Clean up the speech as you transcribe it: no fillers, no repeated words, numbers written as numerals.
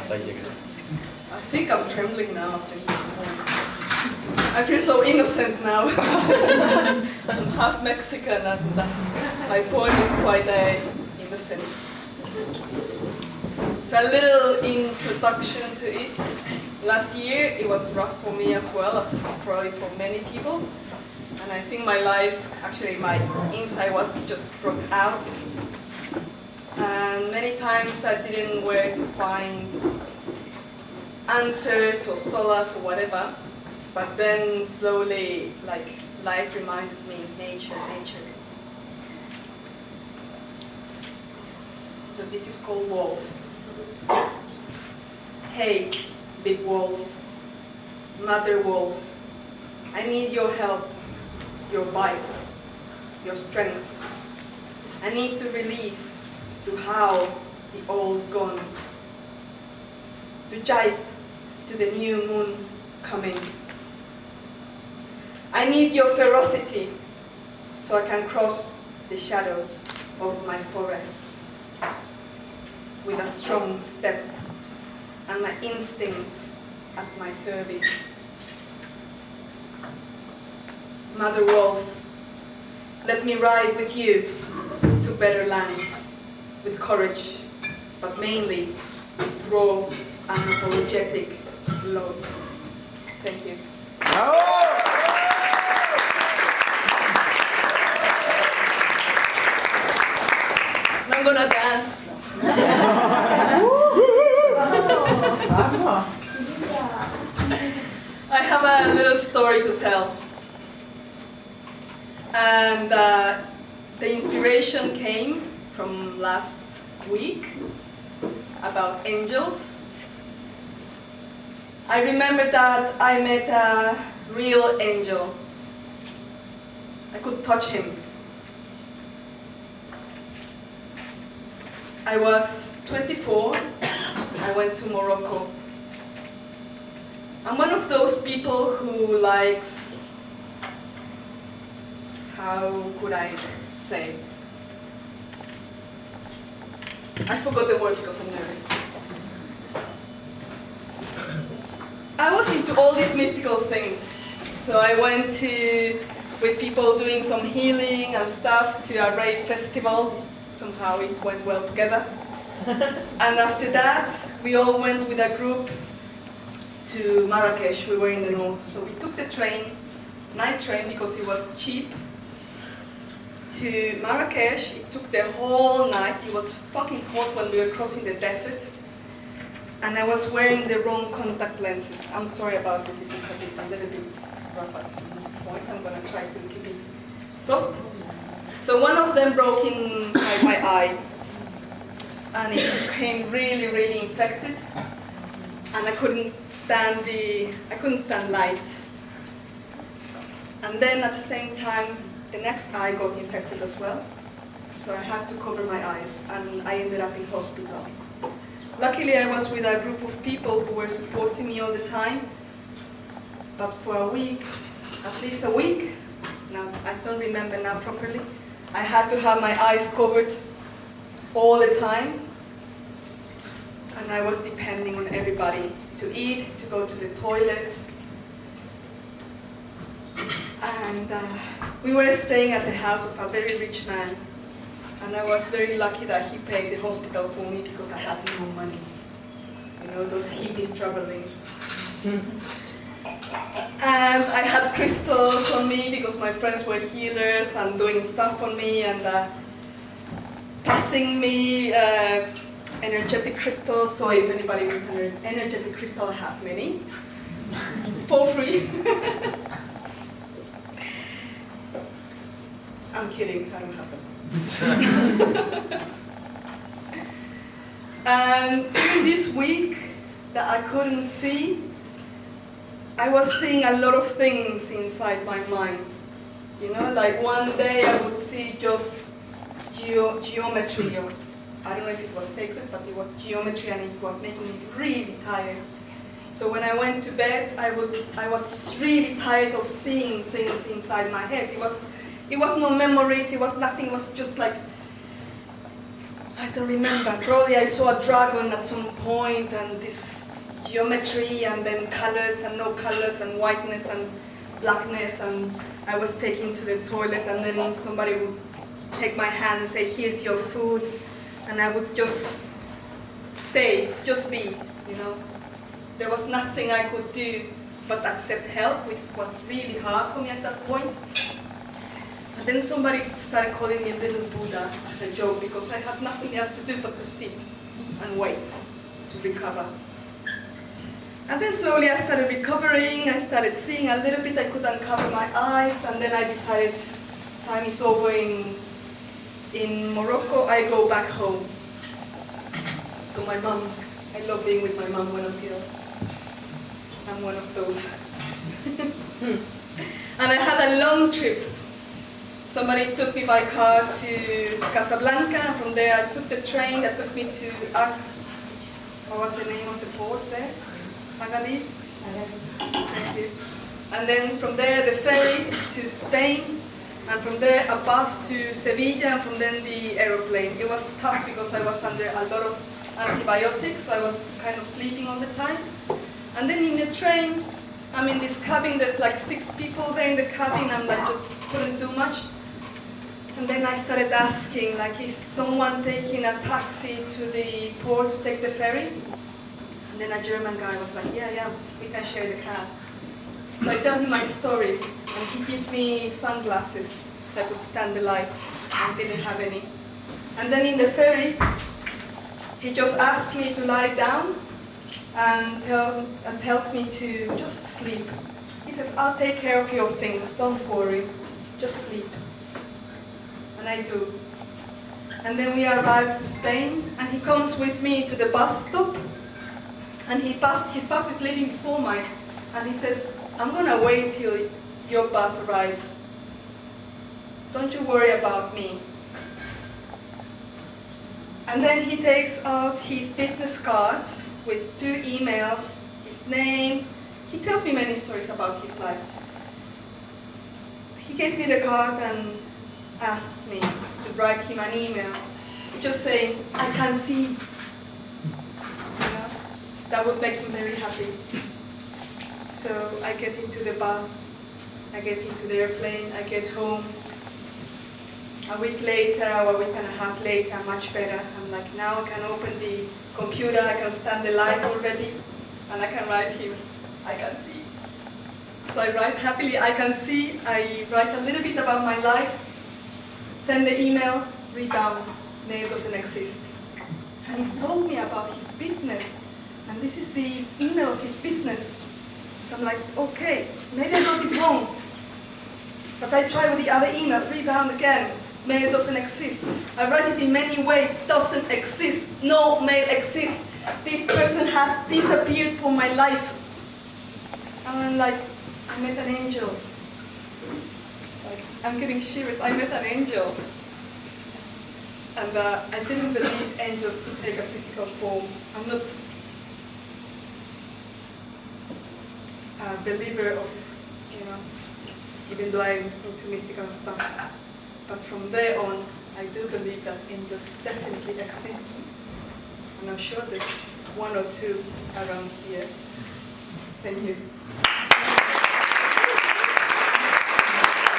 I think I'm trembling now after his poem. I feel so innocent now. I'm half Mexican and my poem is quite innocent. So a little introduction to it. Last year it was rough for me as well, as probably for many people. And I think my life, actually my inside was just broke out. And many times I didn't know where to find answers or solace or whatever. But then slowly, like, life reminded me, nature. So this is called Wolf. Hey, big wolf, mother wolf, I need your help, your bite, your strength. I need to release, to howl the old gone, to jibe to the new moon coming. I need your ferocity so I can cross the shadows of my forests with a strong step and my instincts at my service. Mother Wolf, let me ride with you to better lands, with courage, but mainly with raw, unapologetic love. Thank you. I'm gonna dance. I have a little story to tell. And the inspiration came from last week about angels. I remember that I met a real angel. I could touch him. I was 24, I went to Morocco. I'm one of those people who likes, how could I say? I forgot the word because I'm nervous. I was into all these mystical things. So I went with people doing some healing and stuff to a rave festival. Somehow it went well together. And after that, we all went with a group to Marrakesh. We were in the north. So we took the train, night train, because it was cheap, to Marrakesh. It took the whole night. It was fucking hot when we were crossing the desert. And I was wearing the wrong contact lenses. I'm sorry about this, it's a little bit rough at some points. I'm gonna try to keep it soft. So one of them broke inside my eye. And it became really, really infected. And I couldn't stand light. And then at the same time, the next eye got infected as well. So I had to cover my eyes, and I ended up in hospital. Luckily, I was with a group of people who were supporting me all the time. But for a week, at least a week, now I don't remember now properly, I had to have my eyes covered all the time. And I was depending on everybody to eat, to go to the toilet. And we were staying at the house of a very rich man. And I was very lucky that he paid the hospital for me because I had no money. You know, those hippies traveling. And I had crystals on me because my friends were healers and doing stuff on me and passing me energetic crystals. So if anybody wants an energetic crystal, I have many for free. I'm kidding, I don't have them. And during this week that I couldn't see, I was seeing a lot of things inside my mind. You know, like one day I would see just geometry, or I don't know if it was sacred, but it was geometry, and it was making me really tired. So when I went to bed, I was really tired of seeing things inside my head. It was no memories, it was nothing, it was just like, I don't remember. Probably I saw a dragon at some point, and this geometry, and then colors and no colors, and whiteness and blackness, and I was taken to the toilet, and then somebody would take my hand and say, here's your food, and I would just stay, just be, you know. There was nothing I could do but accept help, which was really hard for me at that point. And then somebody started calling me Little Buddha as a joke, because I had nothing else to do but to sit and wait to recover. And then slowly I started recovering, I started seeing a little bit, I could uncover my eyes, and then I decided time is over in Morocco, I go back home to my mom. I love being with my mom when I'm here. I'm one of those. And I had a long trip. Somebody took me by car to Casablanca, and from there I took the train that took me to what was the name of the port there? Agadir? Thank you. And then from there the ferry to Spain, and from there a bus to Sevilla, and from then the aeroplane. It was tough because I was under a lot of antibiotics, so I was kind of sleeping all the time. And then in the train, I'm in this cabin, there's like 6 people there in the cabin, I'm like just couldn't do much. And then I started asking, like, is someone taking a taxi to the port to take the ferry? And then a German guy was like, yeah, we can share the cab. So I tell him my story, and he gives me sunglasses so I could stand the light. I didn't have any. And then in the ferry, he just asked me to lie down and tells me to just sleep. He says, I'll take care of your things, don't worry, just sleep. And I do. And then we arrived to Spain, and he comes with me to the bus stop, and his bus is leaving before mine, and he says, I'm gonna wait till your bus arrives. Don't you worry about me. And then he takes out his business card with 2 emails, his name. He tells me many stories about his life. He gives me the card and asks me to write him an email, just saying, I can see. You know, that would make him very happy. So I get into the bus, I get into the airplane, I get home. A week later, or a week and a half later, I'm much better. I'm like, now I can open the computer, I can stand the light already, and I can write him, I can see. So I write happily, I can see, I write a little bit about my life, send the email, rebounds, mail doesn't exist. And he told me about his business, and this is the email of his business. So I'm like, okay, maybe I got it wrong. But I try with the other email, rebound again, mail doesn't exist. I write it in many ways, doesn't exist, no mail exists. This person has disappeared from my life. And I'm like, I met an angel. Like, I'm getting serious, I met an angel. And I didn't believe angels could take a physical form. I'm not a believer of, you know, even though I'm into mystical stuff. But from there on, I do believe that angels definitely exist. And I'm sure there's 1 or 2 around here. Thank you.